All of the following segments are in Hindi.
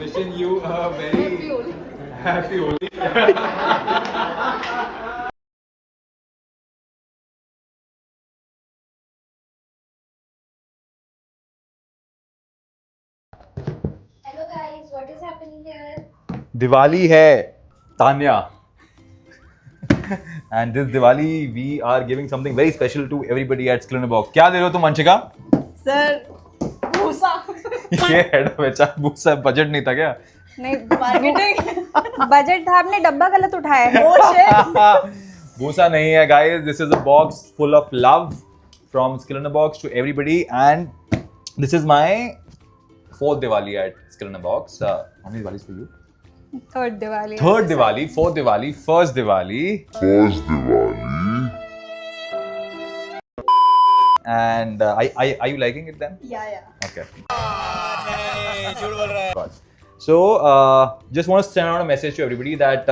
Wishing you a very happy Holi. Hello guys, what is happening here? Diwali hai, Tanya. And this Diwali, we are giving something very special to everybody at Skill in a Box. क्या दे रहे हो तुम अंशिका? सर भूसा ये हेड ऑफ एचआर भूसा बजट नहीं था क्या? नहीं मार्केटिंग बजट था, आपने डब्बा गलत उठाया है। भूसा नहीं है guys. This is a box full of love from Skill in a Box to everybody, and this is my fourth Diwali at Skill in a Box. How many Diwalis for you? Third Diwali. Third Diwali, fourth Diwali, first Diwali. And are you liking it then? Yeah. Okay. So, just want to send out a message to everybody that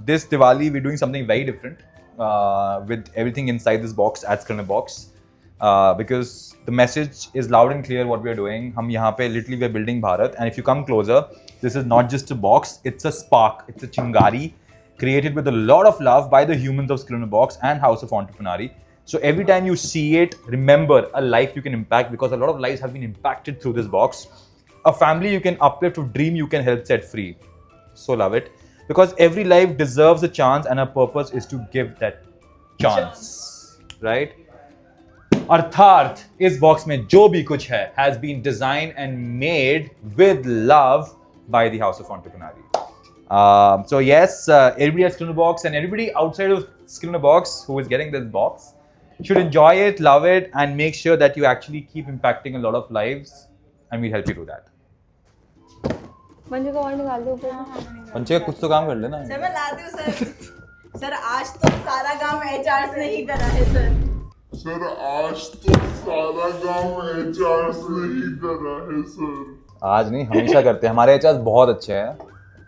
this Diwali we're doing something very different with everything inside this box at Skill in a Box. Because the message is loud and clear what we are doing. हम यहाँ पे literally we are building Bharat, and if you come closer, this is not just a box, it's a spark, it's a chingari created with a lot of love by the humans of Skill in a Box and House of Entrepreneury. So every time you see it, remember a life you can impact, because a lot of lives have been impacted through this box. A family you can uplift, a dream you can help set free. So love it, because every life deserves a chance, and our purpose is to give that chance, right? अर्थात इस बॉक्स में जो भी कुछ है has been designed and made with love by the House of Entrepreneury. So yes, everybody at Skill in a Box and everybody outside of Skill in a Box who is getting this box should enjoy it, love it, and make sure that you actually keep impacting a lot of lives, and we'll help you do that. Manju को और निकाल दो ऊपर। पंचे कुछ तो काम कर लेना। सर मैं लाती हूँ सर। सर आज तो सारा काम एचआर ने ही करा है सर। सर आज तो सारा काम एचआर से ही करा है सर। आज नहीं, हमेशा करते हैं, हमारे एचआर बहुत अच्छे हैं।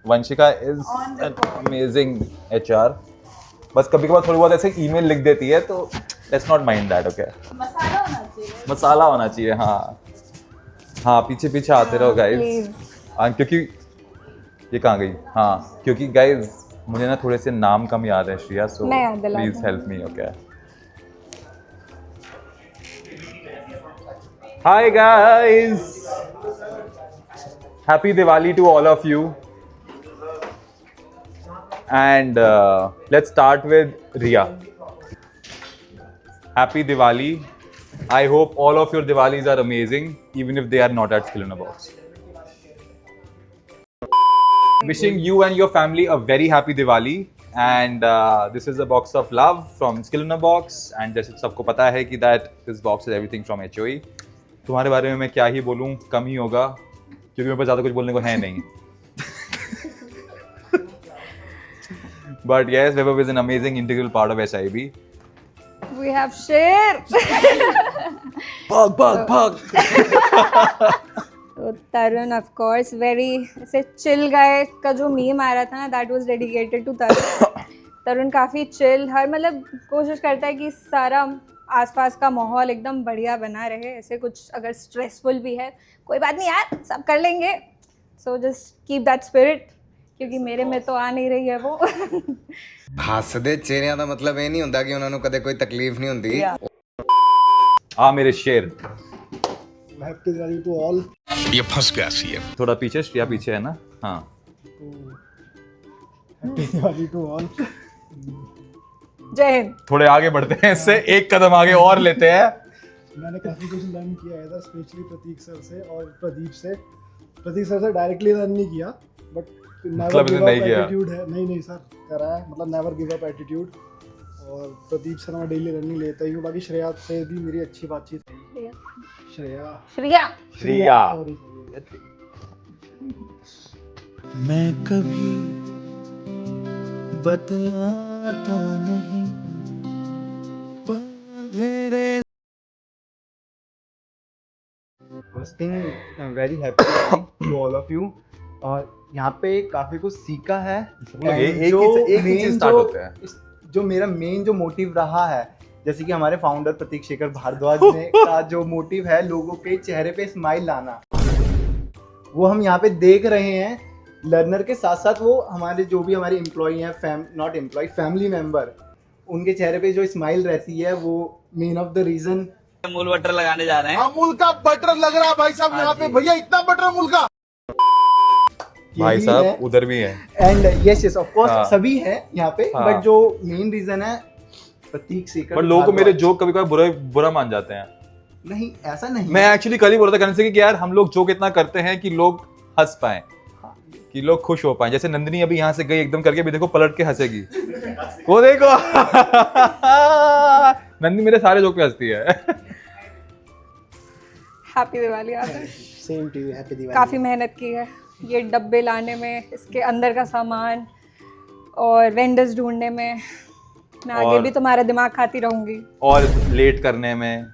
Vanshika is an amazing HR. बस कभी कभार थोड़ी बहुत ऐसे ईमेल लिख देती है, तो let's not mind that, okay. मसाला होना चाहिए। मसाला होना चाहिए, हाँ हाँ, पीछे पीछे आते रहो गाइज। क्योंकि ये कहाँ गई? हाँ, क्योंकि गाइज मुझे ना थोड़े से नाम कम याद है Shriya, so please help me, okay. Hi guys, happy Diwali to all of you, and let's start with Riya. Happy Diwali. I hope all of your Diwalis are amazing, even if they are not at Skill in a Box. Wishing you and your family a very happy Diwali, and this is a box of love from Skill in a Box, and जैसे सबको पता है कि that this box is everything from HOE. तुम्हारे बारे में मैं क्या ही बोलूं, कम ही होगा, क्योंकि मेरे पास ज़्यादा कुछ बोलने को है नहीं। But yes, Webber is an amazing integral part of SIB. We have share. Bug. तो तरुण ऑफ कोर्स वेरी ऐसे चिल गाय का जो मीम आ रहा था ना, दैट वाज डेडिकेटेड टू तरुण। तरुण काफ़ी चिल, हर मतलब कोशिश करता है कि सारा आसपास का माहौल एकदम बढ़िया बना रहे। ऐसे कुछ अगर स्ट्रेसफुल भी है, कोई बात नहीं यार, सब कर लेंगे। So just keep that spirit, क्योंकि मेरे में तो आ नहीं रही है वो। ਹੱਸਦੇ ਚਿਹਰਿਆਂ ਦਾ ਮਤਲਬ ਇਹ ਨਹੀਂ ਹੁੰਦਾ ਕਿ ਉਹਨਾਂ ਨੂੰ ਕਦੇ ਕੋਈ ਤਕਲੀਫ ਨਹੀਂ ਹੁੰਦੀ। हाँ मेरे शेर। Happy Diwali to all. ये फंस गया सीएम। थोड़ा पीछे, श्रिया पीछे है ना, हाँ। Happy Diwali to all. जय हिंद। थोड़े आगे बढ़ते हैं, इससे एक कदम आगे और लेते हैं। मैंने काफ़ी कुछ लर्न किया है इधर, स्पेशली प्रतीक सर से और प्रदीप से। प्रतीक सर से डायरेक्टली लर्न नहीं किया, but never give up attitude है। नहीं सर, करा है, मतलब नेवर गिव अप एटीट्यूड। और प्रदीप सर मैं डेली रनिंग लेता ही हूँ। बाकी श्रेया से भी मेरी अच्छी बातचीत है। श्रेया मैं कभी बतलाता नहीं first thing I am very happy to all of you. और यहाँ पे काफ़ी कुछ सीखा है। एक ही चीज स्टार्ट होता है। जो मेरा मेन जो मोटिव रहा है, जैसे कि हमारे फाउंडर प्रतीक शेखर भारद्वाज ने का जो मोटिव है लोगों के चेहरे पे स्माइल लाना, वो हम यहाँ पे देख रहे हैं लर्नर के साथ साथ वो हमारे जो भी हमारे एम्प्लॉई हैं, नॉट एम्प्लॉय, फैमिली मेंबर, उनके चेहरे पे जो स्माइल रहती है वो main of the reason. Amul butter लगाने जा रहे हैं। अमूल का बटर लग रहा है भाई साहब यहाँ पे, भैया इतना बटर अमूल का। भाई साहब उधर भी है। एंड यस ऑफ कोर्स हाँ। सभी हैं यहाँ पे, हाँ। बट जो मेन रीजन है प्रतीक सीकर। बट लोगों को मेरे जोक कभी कभी बुरा मान जाते हैं। नहीं, ऐसा नहीं मैं है। एक्चुअली कल ही बोल रहा था करने से कि यार हम लोग जोक इतना करते हैं कि लोग हंस पाए, कि लोग खुश हो पाए। जैसे नंदिनी अभी यहाँ से गई एकदम करके, भी देखो पलट के हंसेगी। वो देखो नंदिनी मेरे सारे जोक पे हंसती है। Happy Diwali Adarsh. Same to you, happy Diwali. काफ़ी मेहनत की है ये डब्बे लाने में, इसके अंदर का सामान और वेंडर्स ढूंढने में। मैं आगे और- भी तुम्हारा दिमाग खाती रहूंगी। और लेट करने में,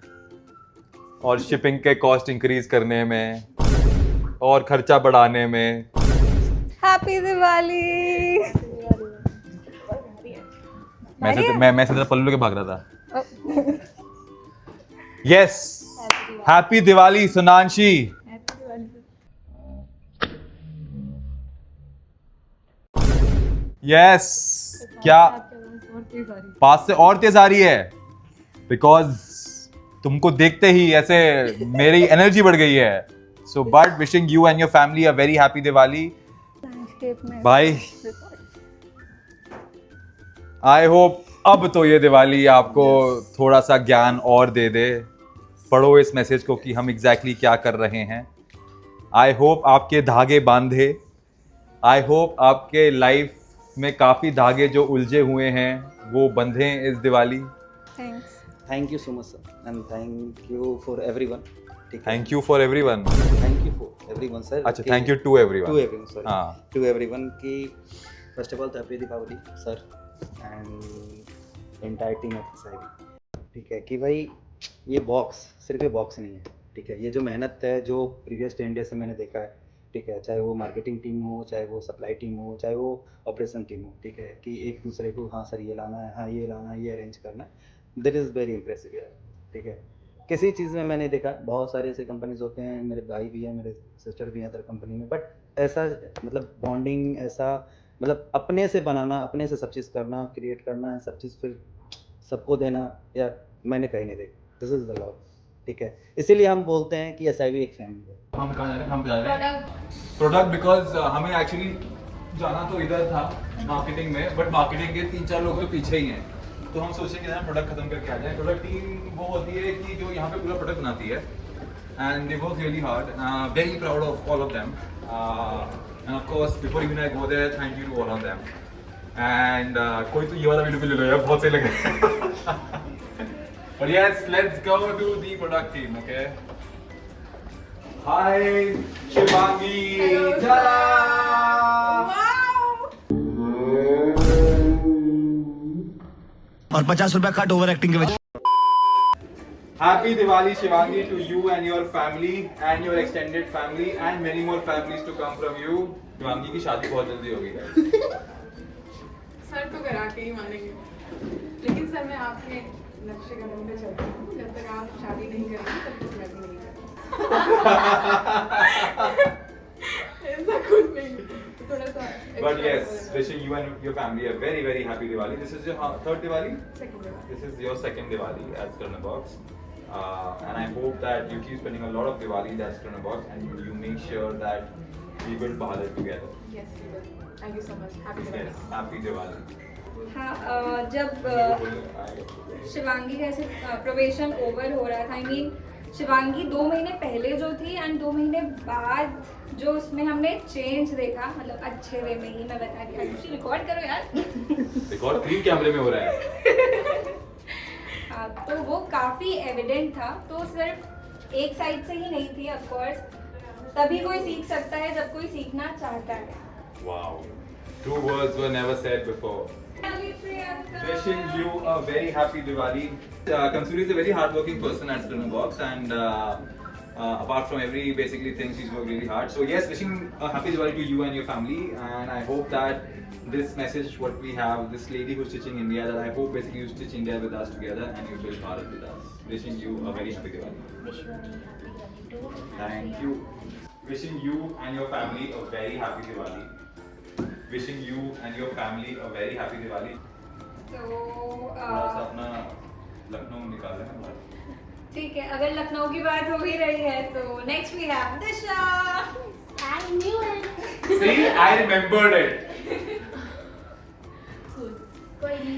और शिपिंग के कॉस्ट इंक्रीज करने में, और खर्चा बढ़ाने में। हैप्पी दिवाली। मैं सीधा पल्लू के भाग रहा था। Yes, happy Diwali Sunanshi. Yes, क्या पास से और तेज आ रही है? बिकॉज तुमको देखते ही ऐसे मेरी एनर्जी बढ़ गई है। So but wishing you and your family a very happy Diwali भाई। आई होप अब तो ये दिवाली आपको थोड़ा सा ज्ञान और दे दे। पढ़ो इस मैसेज को कि हम एग्जैक्टली क्या कर रहे हैं। आई होप आपके धागे बांधे। आई होप आपके लाइफ में काफ़ी धागे जो उलझे हुए हैं वो बंधे इस Diwali. Thanks. Thank you so much sir, and thank you for everyone. Thank you for everyone. Thank you for everyone sir. अच्छा, thank you to everyone. To everyone sir, हाँ। टू एवरीवन की first of all happy Deepawali sir and entire team of SIB। ठीक है कि भाई ये बॉक्स सिर्फ ये बॉक्स नहीं है, ठीक है। ये जो मेहनत है जो प्रीवियस 10 डेज से मैंने देखा है, ठीक है, चाहे वो मार्केटिंग टीम हो, चाहे वो सप्लाई टीम हो, चाहे वो ऑपरेशन टीम हो, ठीक है, कि एक दूसरे को हाँ सर ये लाना है, हाँ ये लाना है, ये अरेंज करना है। दैट इज़ वेरी इंप्रेसिव यार, ठीक है। किसी चीज़ में मैंने देखा बहुत सारे ऐसे कंपनीज होते हैं, मेरे भाई भी हैं, मेरे सिस्टर भी हैं अदर कंपनी में, बट ऐसा मतलब बॉन्डिंग, ऐसा मतलब अपने से बनाना, अपने से सब चीज़ करना, क्रिएट करना है, सब चीज़ फिर सबको देना, यार मैंने कहीं नहीं देखा। दिस इज़ द लव, ठीक है। इसीलिए हम बोलते हैं कि SIB एक फैमिली है। हम कहाँ जा रहे हैं? हम जा रहे हैं प्रोडक्ट, बिकॉज हमें एक्चुअली जाना तो इधर था मार्केटिंग में, बट मार्केटिंग के 3-4 लोग तो पीछे ही हैं। तो हम सोचें कि प्रोडक्ट खत्म करके आ जाए। प्रोडक्ट टीम वो होती है कि जो यहाँ पे पूरा प्रोडक्ट बनाती है, and they work really hard. Very proud of all of them, and of course before even I go there, thank you to all of them. And कोई तो ये वाला वीडियो भी ले लो यार, बहुत सही लगे। But yes, let's go to the product team, okay? Hi, Shivangi. Ta-da! और 50 रुपया कट ओवर एक्टिंग के वजह। Happy Diwali, Shivangi, to you and your family and your extended family and many more families to come from you. Shivangi की शादी बहुत जल्दी होगी। सर तो करा के ही मानेंगे, लेकिन सर मैं आपके नक्शे कदम पे चलती हूँ। जब तक आप शादी नहीं करेंगे तब तक मैं भी नहीं करूँगी। ऐसा कुछ नहीं, थोड़ा सा। But yes, wishing you and your family a very very happy Diwali. This is your third Diwali. Second Diwali. This is your second Diwali as Karna Box. And I hope that you keep spending a lot of Diwali as Karna Box, and you make sure that we build Bharat together. Yes, we will. Thank you so much. Happy Diwali. Yes, happy Diwali. हाँ, जब शिवांगी का ऐसे प्रोबेशन ओवर हो रहा था, आई मीन शिवांगी 2 महीने पहले जो थी एंड 2 महीने बाद जो उसमें हमने चेंज देखा, मतलब अच्छे वे में ही, मैं बता रही हूँ। रिकॉर्ड करो यार। रिकॉर्ड 3 कैमरे में हो रहा है। हाँ, तो वो काफ़ी एविडेंट था। तो सिर्फ एक साइड से ही नहीं थी, ऑफ कोर्स तभी कोई सीख सकता है जब कोई सीखना चाहता है। Wow, true words were never said before. Wishing you a very happy Diwali. Kasturi is a very hardworking person at Karna Box, and apart from every basically thing, she's worked really hard. So yes, wishing a happy Diwali to you and your family, and I hope that this message, what we have, this lady who's stitching India, that I hope basically you stitch India with us together and you build Bharat with us. Wishing you a very happy Diwali. Wish you a very happy Diwali too. Thank you. Wishing you and your family a very happy Diwali. Wishing you and your family a very happy Diwali. तो थोड़ा सा अपना लखनऊ निकाल लेना बाहर. ठीक है, अगर लखनऊ की बात हो ही रही है तो next we have Disha. I knew it. See, I remembered it. कोई नहीं.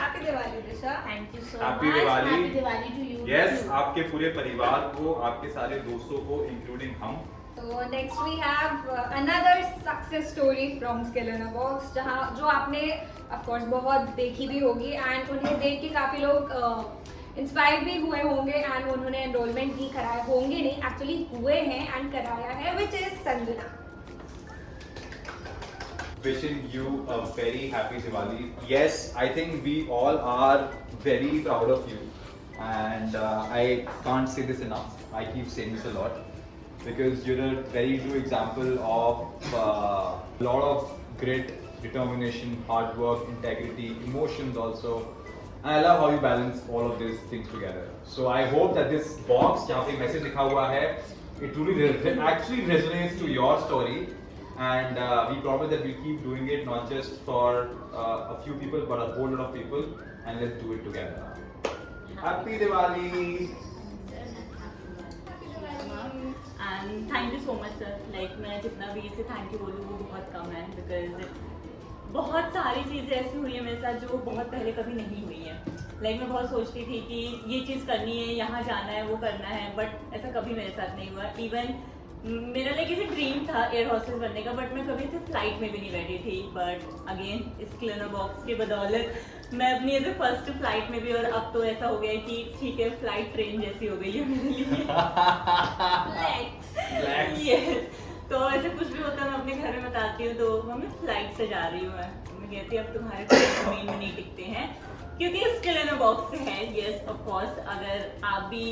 Happy Diwali Disha. Thank you so Happy much. Diwali. Happy Diwali to you. Yes, too. आपके पूरे परिवार को, आपके सारे दोस्तों को, इंक्लूडिंग हम. तो next we have another success story from skill in a box, जहाँ जो आपने ऑफ कोर्स बहुत देखी भी होगी एंड उन्हें देख के काफ़ी लोग इंस्पायर्ड भी हुए होंगे एंड उन्होंने एनरोलमेंट भी कराए होंगे, नहीं एक्चुअली हुए हैं एंड कराया है, which is Sanjana. Wishing you a very happy Diwali. Yes, I think we all are very proud of you, and I can't say this enough. I keep saying this a lot because you're a very true example of a lot of grit, determination, hard work, integrity, emotions also. And I love how you balance all of these things together. So I hope that this box, जहाँ पे message लिखा हुआ है, it truly actually resonates to your story. And we promise that we'll keep doing it, not just for a few people, but a whole lot of people. And let's do it together. Happy Diwali! And thank you so much sir. Like मैं जितना भी इसे थैंक यू बोलूँ वो बहुत कम है, बिकॉज बहुत सारी चीज़ें ऐसी हुई हैं मेरे साथ जो बहुत पहले कभी नहीं हुई हैं. लाइक मैं बहुत सोचती थी कि ये चीज़ करनी है, यहाँ जाना है, वो करना है, बट ऐसा कभी मेरे साथ नहीं हुआ. इवन मेरा लाइक ऐसे ड्रीम था एयर हॉस्टेस बनने का, बट मैं कभी से फ्लाइट में भी नहीं बैठी थी. बट अगेन इस क्लिनर बॉक्स के बदौलत मैं अपनी ऐसे फर्स्ट फ्लाइट में भी, और अब तो ऐसा हो गया है कि ठीक है फ्लाइट ट्रेन जैसी हो गई है मेरे लिए. Yes. तो ऐसे कुछ भी होता है मैं अपने घर में बताती हूँ तो मम्मी फ्लाइट से जा रही हूँ मैं कहती हूँ अब तुम्हारे जमीन में नहीं टिकते हैं क्योंकि स्किल इन अ बॉक्स से है. यस ऑफ कोर्स, अगर आप भी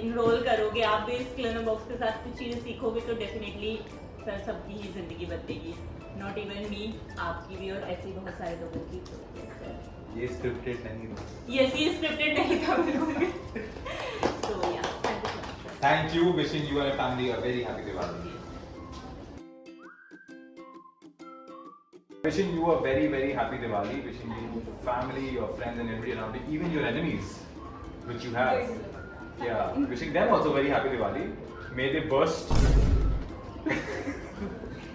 इनरोल करोगे, आप भी स्किल इन अ बॉक्स के साथ कुछ चीज़ें सीखोगे तो डेफिनेटली सर सबकी ही जिंदगी बदलेगी. नॉट इवन मी, आपकी भी और ऐसे ही बहुत सारे लोगों की. ये स्क्रिप्टेड नहीं था. यस, ये स्क्रिप्टेड नहीं था बिल्कुल भी. तो या Thank you. Wishing you and your family a very happy Diwali. Wishing you a very, very happy Diwali. Wishing you, your family, your friends, and everybody around you, even your enemies, which you have. Yeah, wishing them also very happy Diwali. May they burst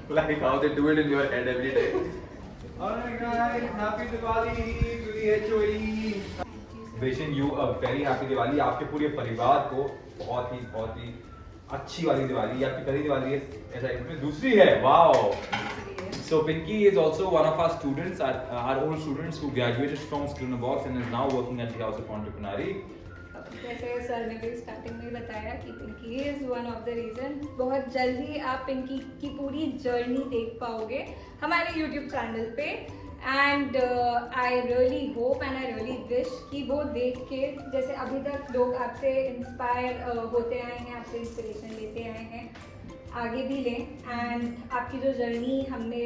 like how they do it in your head every day. Alright guys, happy Diwali to the HOE. Wishing you a very happy Diwali. आपके पूरे परिवार को बहुत ही अच्छी वाली दिवाली. आपकी पहली दिवाली है ऐसा, इसमें दूसरी है. Wow. So Pinky is also one of our students, our old students who graduated from Skill in a Box and is now working at the House of Entrepreneur. जैसे सर ने भी स्टार्टिंग में बताया कि Pinky is one of the reason. बहुत जल्द ही आप पिंकी की पूरी जर्नी देख पाओगे हमारे यूट्यूब चैनल पे. And I really hope and I really wish कि वो देख के जैसे अभी तक लोग आपसे इंस्पायर होते आए हैं, आपसे इंस्पिरेशन लेते आए हैं, आगे भी लें. एंड आपकी जो जर्नी हमने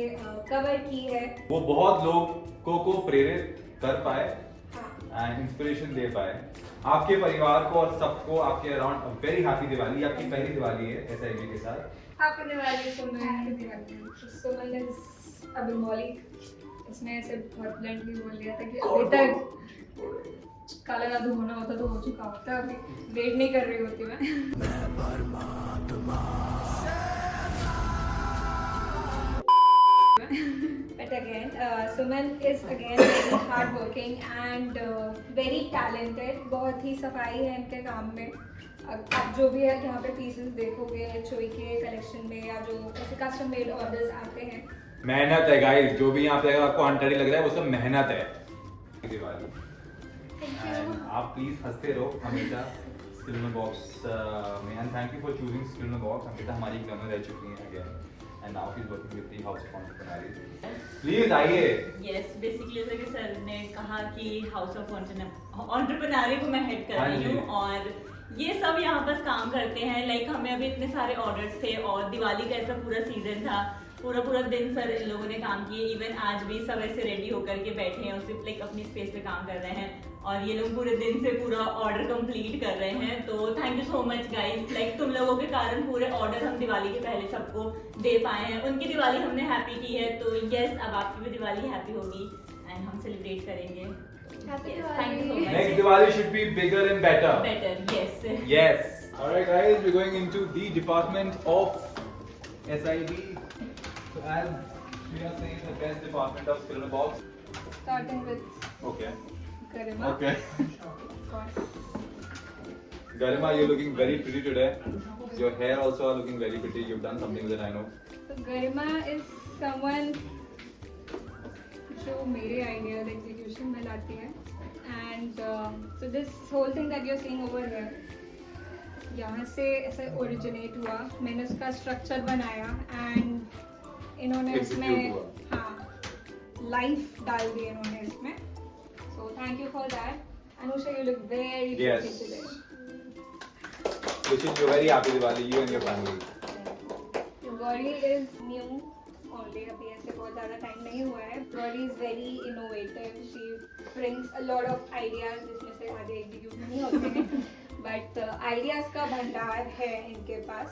कवर की है वो बहुत लोगों को प्रेरित कर पाए एंड इंस्पिरेशन दे पाए. आपके परिवार को और सबको आपके अराउंड वेरी हैप्पी दिवाली. आपकी पहली दिवाली है SIB के साथ. Happy Diwali Suman. Suman is a Bengali. इसने ऐसे बहुत ब्लंटली बोल दिया था कि अभी तक काला जादू होना होता तो हो चुका होता, अभी वेट नहीं कर रही होती मैं. But again, Suman is again very hardworking and very talented. बहुत ही सफाई है इनके काम में. आप जो भी है यहाँ पे पीसेस देखोगे चोई के कलेक्शन में या जो ऐसे कस्टम मेड ऑर्डर्स आते हैं, मेहनत है गाइस. जो भी यहाँ पे आपको अनटरी लग रहा है वो सब मेहनत है. दिवाली. And आप प्लीज हंसते रहो हमेशा स्किल इन अ बॉक्स में. And thank you for choosing skill in a box. Amita हमारी ग्लैमर रह चुकी हैं again and now she is working with the house of entrepreneur. Please आइए. यस, बेसिकली जैसे कि सर ने कहा कि हाउस ऑफ एंटरप्रेन्योर को मैं हेड कर रही हूँ और ये सब यहाँ पर काम करते हैं. लाइक हमें अभी इतने सारे ऑर्डर्स थे और दिवाली का ऐसा पूरा सीजन था पूरा पूरा दिन सर इन लोगों ने काम किए, इवन आज भी सब ऐसे रेडी होकर के बैठे हैं और सिर्फ लाइक अपनी स्पेस पे काम कर रहे हैं और ये लोग पूरे दिन से पूरा ऑर्डर कंप्लीट कर रहे हैं। तो thank you so much guys, like तुम लोगों के कारण पूरे ऑर्डर हम दिवाली के पहले सबको दे पाए हैं, उनकी दिवाली हमने हैप्पी की है। तो यस, अब आपकी भी दिवाली हैप्पी होगी एंड हम सेलिब्रेट करेंगे। Happy Thank you so Diwali. much. Next Diwali should be bigger and better. Better, yes. Yes. Alright guys, we're going into the department of SID. So as Shreya says, the best department of Skill in a Box. Starting with Okay. Garima. Okay. Of course. Garima, you're looking very pretty today. Your hair also are looking very pretty. You've done something with it, I know. So Garima is someone जो मेरे आइडियाज एग्जीक्यूशन में लाती है and so this whole thing that you are seeing over here यहाँ से ऐसे ओरिजिनेट हुआ, मैंने उसका स्ट्रक्चर बनाया एंड इन्होंने उसमें हाँ लाइफ डाल दी इन्होंने इसमें। So thank you for that. Anusha, you look very Yes. Pretty today. Wishing you a very happy Diwali, you and your family. Gauri is new only, अभी ऐसे बहुत ज़्यादा टाइम नहीं हुआ है। Gauri is very innovative. She brings a lot of ideas जिसमें से आधे एग्जीक्यूट नहीं होते हैं, but ideas का भंडार है इनके पास।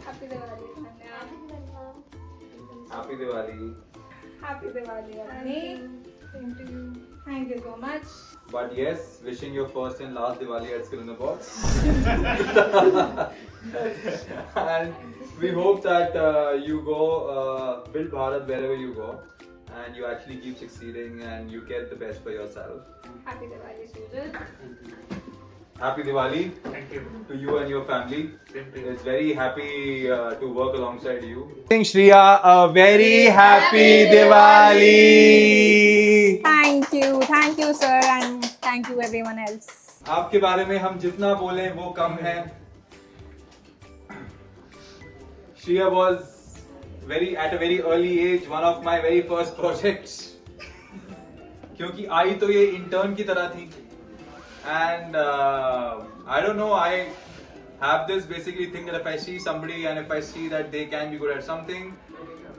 Happy Diwali Tanya. Happy Diwali. Happy Diwali Avni. Same to you. Thank you so much. But yes, wishing your first and last Diwali at Skill in the Box. And we hope that you go build Bharat wherever you go, and you actually keep succeeding and you get the best for yourself. Happy Diwali Susan. Happy Diwali. Thank you. To you and your family. It's very happy to work alongside you. Wishing Shreya a very happy Diwali. Thank you sir, and thank you everyone else. आपके बारे में हम जितना बोलें वो कम है। Shreya was at a very early age one of my very first projects. क्योंकि आई तो ये इंटर्न की तरह थी, and I don't know, I have this basically thing that if I see somebody and if I see that they can be good at something,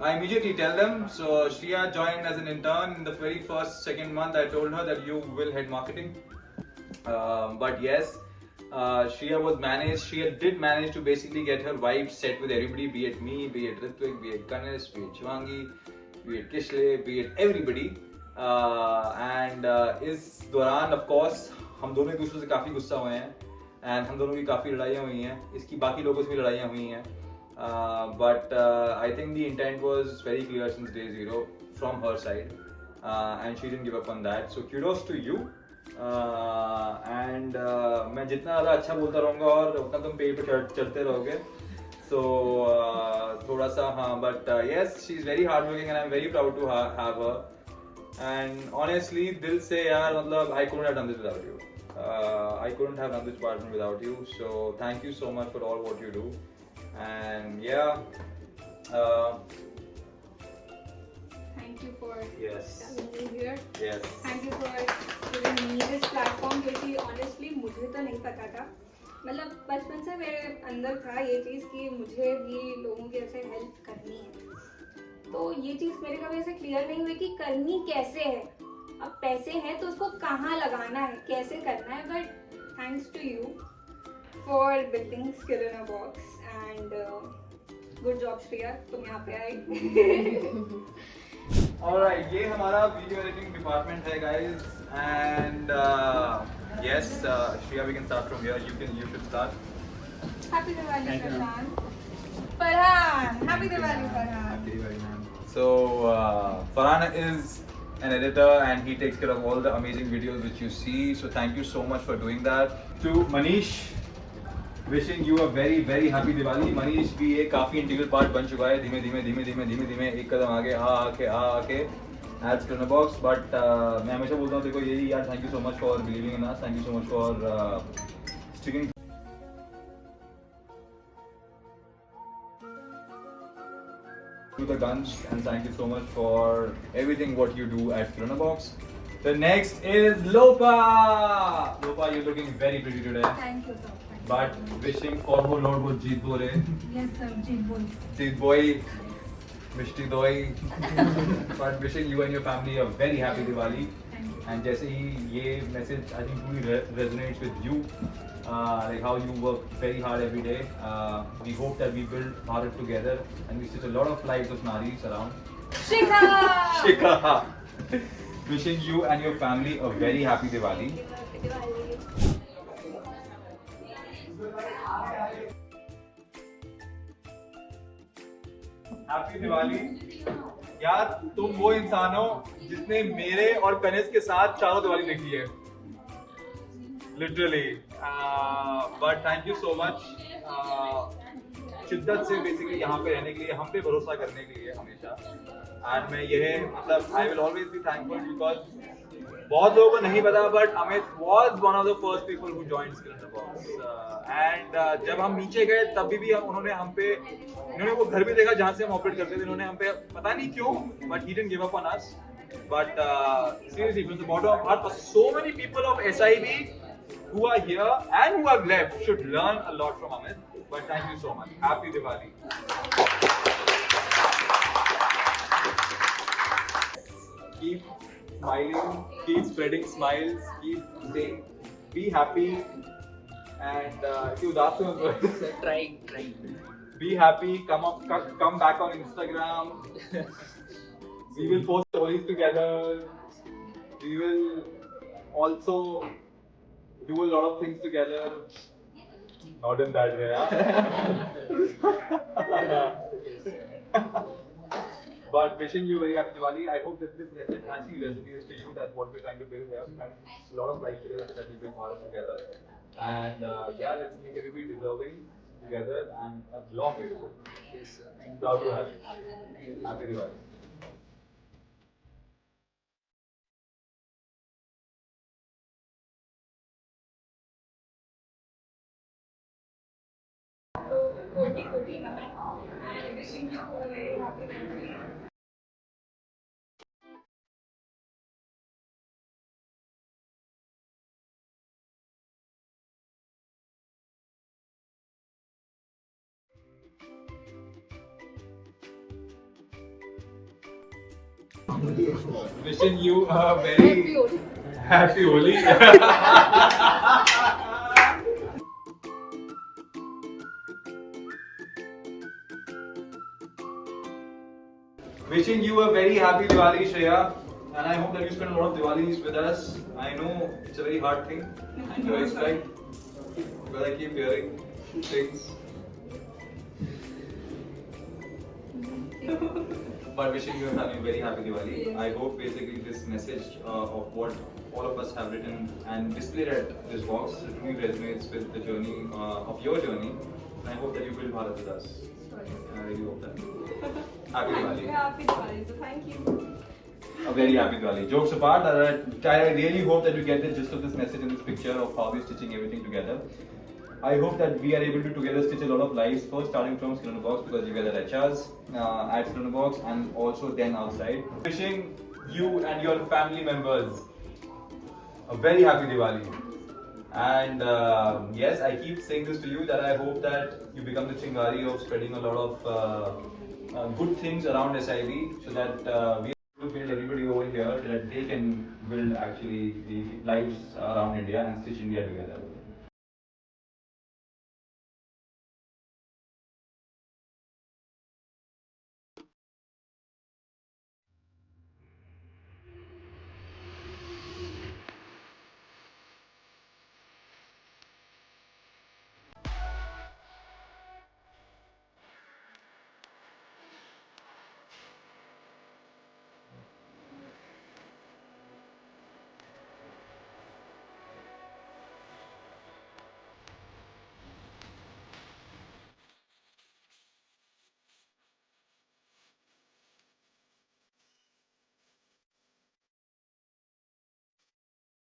I immediately tell them. So Shreya joined as an intern. In the very second month, I told her that you will head marketing. But yes, Shreya did manage to basically get her vibe set with everybody, be it me, be it Ritvik, be it Ganesh, be it Shivangi, be it Kishle, be it everybody. And इस दौरान of course हम दोनों एक दूसरे से काफ़ी गुस्सा हुए हैं, and हम दोनों की काफ़ी लड़ाइयाँ हुई हैं, इसकी बाकी लोगों से भी लड़ाइयाँ हुई हैं, but I think the intent was very clear since day zero from her side, and she didn't give up on that, so kudos to you. And मैं जितना ज़्यादा अच्छा बोलता रहूँगा और उतना तुम पेड़ पे चढ़ते रहोगे, so थोड़ा सा हाँ, but yes, she is very hardworking and I'm very proud to have her. And honestly, दिल से यार मतलब I couldn't have done this without you. I couldn't have done this department without you. So thank you so much for all what you do. And yeah. Thank you for Yes. having me here. Yes. Thank you for giving me this platform, क्योंकि honestly मुझे तो नहीं पता था, मतलब बचपन से मेरे अंदर था ये चीज़ कि मुझे भी लोगों की ऐसे हेल्प करनी है, तो ये चीज़ मेरे कभी ऐसे क्लियर नहीं हुई कि करनी कैसे है। अब पैसे हैं तो उसको कहाँ लगाना है, कैसे करना है, but thanks to you for building skill in a box and good job Shreya, तुम यहाँ पे आई। Alright, ये हमारा वीडियो एडिटिंग डिपार्टमेंट है guys, and yes, Shreya, we can start from here. You should start. Happy Diwali Farhan. Farhan, happy Diwali Farhan. Happy Diwali, man. So Farhan is an editor and he takes care of all the amazing videos which you see. So thank you so much for doing that. To Manish, wishing you a very very happy Diwali. Manish भी एक काफी इंटीग्रल पार्ट बन चुका है, धीमे एक कदम आगे आके adds to the box. But मैं हमेशा बोलता हूँ देखो यही यार, thank you so much for believing in us. Thank you so much for sticking to the guns, and thank you so much for everything what you do at Skill in a Box. The next is Lopa. Lopa, you're looking very pretty today. Thank you so much. But wishing for whole lot with Jeet Bole. Yes sir, Jeet Boy. Jeet Boy. Mishti Doi. But wishing you and your family a very happy Diwali. And जैसे ही ये message I think truly resonates with you, like how you work very hard every day. We hope that we build Bharat together and we stitch a lot of lives of Naris around. Shikha! Shikha! Wishing you and your family a very happy Diwali. Happy Diwali यार, तुम वो इंसान हो जिसने मेरे और कनिष्क के साथ चारों दिवाली देखी है literally. But thank you so much शिद्दत से बेसिकली यहाँ पे रहने के लिए, हम पे भरोसा करने के लिए हमेशा. एंड मैं यह मतलब I will always be thankful because बहुत लोगों को नहीं पता but Amit was one of the first people who joined skill in the box. And जब हम नीचे गए तब भी उन्होंने वो घर भी देखा जहाँ से हम ऑपरेट करते थे. उन्होंने हम पे पता नहीं क्यों but he didn't give up on us. But seriously from the bottom of my heart, so many people of SIB who are here and who have left should learn a lot from Amit. But thank you so much. Happy Diwali. Keep smiling, keep spreading smiles, keep saying, be happy, and if you udaas ho, trying. Be happy. Come back on Instagram. We will post stories together. We will also do a lot of things together. Not in that way, But wishing you very happy Diwali. I hope that this message actually resonates to you. That's what we're trying to build here. And a lot of life together that we bring all together. And yeah, let's make everybody deserving together and a long way to go. Yes, sir. Proud to have you. Happy Diwali. Wishing you a very happy Holi. Wishing you a very happy Diwali, Shreya. And I hope that you spend a lot of Diwalis with us. I know it's a very hard thing to expect because I keep hearing things. But wishing you a very happy Diwali. I hope basically this message of what all of us have written and displayed at this box really resonates with the journey of your journey. And I hope that you build Bharat with us. I really hope that. Happy Diwali. Happy Diwali, so thank you. A very happy Diwali. Jokes apart, I really hope that you get the gist of this message in this picture of how we're stitching everything together. I hope that we are able to together stitch a lot of lives, first starting from Skin on the Box because you guys are HRs at Skin on the Box and also then outside. Wishing you and your family members a very happy Diwali. And yes, I keep saying this to you that I hope that you become the Chingari of spreading a lot of good things around SIB so that we are able to build everybody over here so that they can build actually the lives around India and stitch India together.